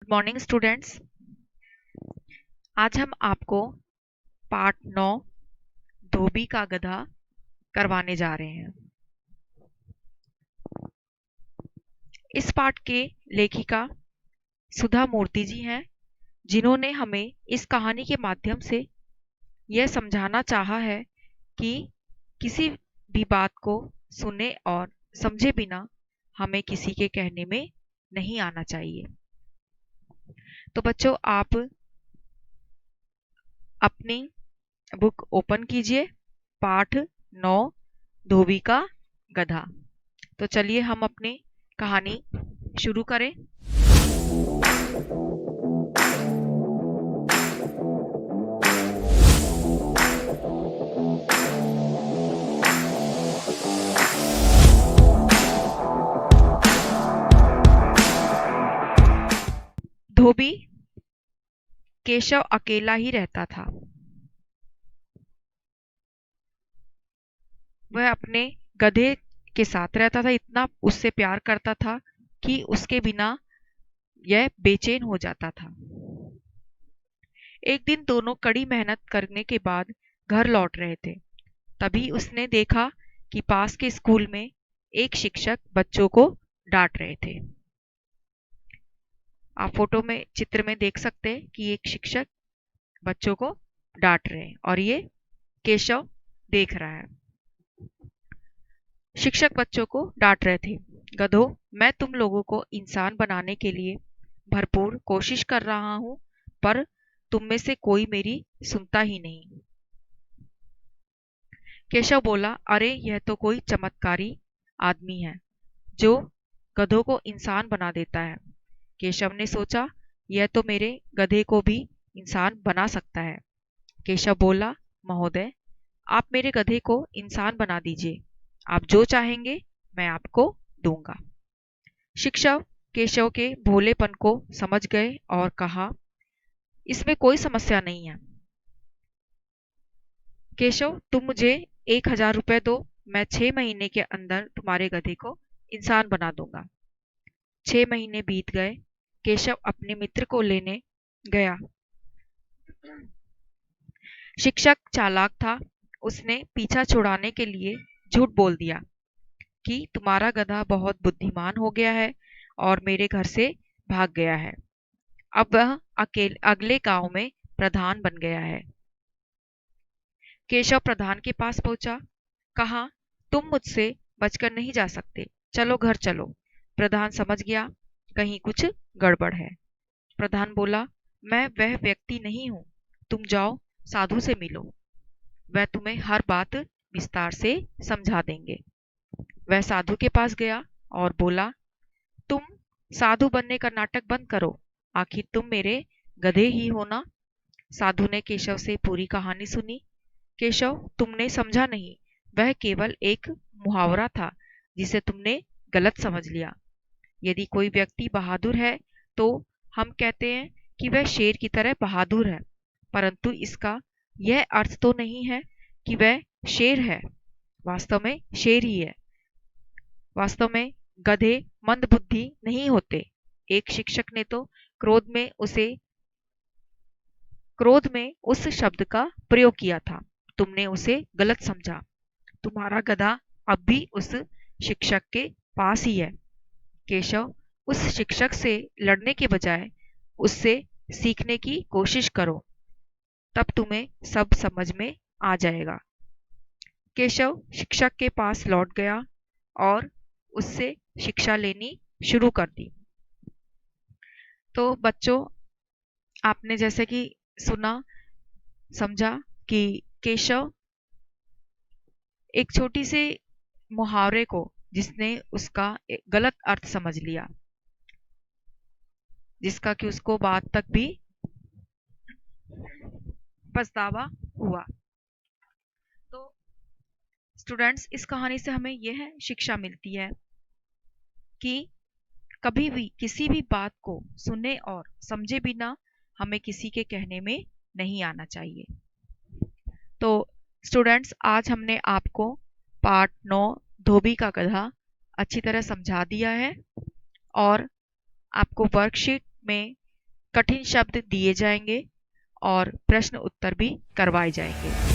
Good morning students. आज हम आपको पार्ट 9 धोबी का गधा करवाने जा रहे हैं। इस पाठ के लेखिका सुधा मूर्ति जी हैं, जिन्होंने हमें इस कहानी के माध्यम से यह समझाना चाहा है कि किसी भी बात को सुने और समझे बिना हमें किसी के कहने में नहीं आना चाहिए। तो बच्चों, आप अपनी बुक ओपन कीजिए, पाठ 9 धोबी का गधा। तो चलिए हम अपनी कहानी शुरू करें। धोबी केशव अकेला ही रहता था। वह अपने गधे के साथ रहता था, इतना उससे प्यार करता था कि उसके बिना यह बेचैन हो जाता था। एक दिन दोनों कड़ी मेहनत करने के बाद घर लौट रहे थे। तभी उसने देखा कि पास के स्कूल में एक शिक्षक बच्चों को डांट रहे थे। आप फोटो में चित्र में देख सकते हैं कि एक शिक्षक बच्चों को डांट रहे हैं और ये केशव देख रहा है। शिक्षक बच्चों को डांट रहे थे, गधों, मैं तुम लोगों को इंसान बनाने के लिए भरपूर कोशिश कर रहा हूं, पर तुम में से कोई मेरी सुनता ही नहीं। केशव बोला, अरे यह तो कोई चमत्कारी आदमी है जो गधों को इंसान बना देता है। केशव ने सोचा, यह तो मेरे गधे को भी इंसान बना सकता है। केशव बोला, महोदय, आप मेरे गधे को इंसान बना दीजिए, आप जो चाहेंगे मैं आपको दूंगा। शिक्षक केशव के भोलेपन को समझ गए और कहा, इसमें कोई समस्या नहीं है। केशव, तुम मुझे 1,000 रुपए दो, मैं 6 महीने के अंदर तुम्हारे गधे को इंसान बना दूंगा। 6 महीने बीत गए। केशव अपने मित्र को लेने गया। शिक्षक चालाक था, उसने पीछा छुड़ाने के लिए झूठ बोल दिया कि तुम्हारा गधा बहुत बुद्धिमान हो गया है और मेरे घर से भाग गया है। अब वह अगले गांव में प्रधान बन गया है। केशव प्रधान के पास पहुंचा, कहा, तुम मुझसे बचकर नहीं जा सकते, चलो घर चलो। प्रधान समझ गया कहीं कुछ गड़बड़ है। प्रधान बोला, मैं वह व्यक्ति नहीं हूं, तुम जाओ साधु से मिलो, वह तुम्हें हर बात विस्तार से समझा देंगे। वह साधु के पास गया और बोला, तुम साधु बनने का नाटक बंद करो, आखिर तुम मेरे गधे ही हो ना। साधु ने केशव से पूरी कहानी सुनी। केशव, तुमने समझा नहीं, वह केवल एक मुहावरा था जिसे तुमने गलत समझ लिया। यदि कोई व्यक्ति बहादुर है तो हम कहते हैं कि वह शेर की तरह बहादुर है, परंतु इसका यह अर्थ तो नहीं है कि वह शेर है। वास्तव में शेर ही है। वास्तव में गधे मंदबुद्धि नहीं होते। एक शिक्षक ने तो क्रोध में उसे क्रोध में उस शब्द का प्रयोग किया था, तुमने उसे गलत समझा। तुम्हारा गधा अब भी उस शिक्षक के पास ही है। केशव, उस शिक्षक से लड़ने के बजाय उससे सीखने की कोशिश करो, तब तुम्हें सब समझ में आ जाएगा। केशव शिक्षक के पास लौट गया और उससे शिक्षा लेनी शुरू कर दी। तो बच्चों, आपने जैसे कि सुना, समझा कि केशव एक छोटी सी मुहावरे को जिसने उसका गलत अर्थ समझ लिया, जिसका कि उसको बाद तक भी पछतावा हुआ। तो स्टूडेंट्स, इस कहानी से हमें यह शिक्षा मिलती है कि कभी भी किसी भी बात को सुने और समझे बिना हमें किसी के कहने में नहीं आना चाहिए। तो स्टूडेंट्स, आज हमने आपको पार्ट 9 धोबी का गधा अच्छी तरह समझा दिया है और आपको वर्कशीट में कठिन शब्द दिए जाएंगे और प्रश्न उत्तर भी करवाए जाएंगे।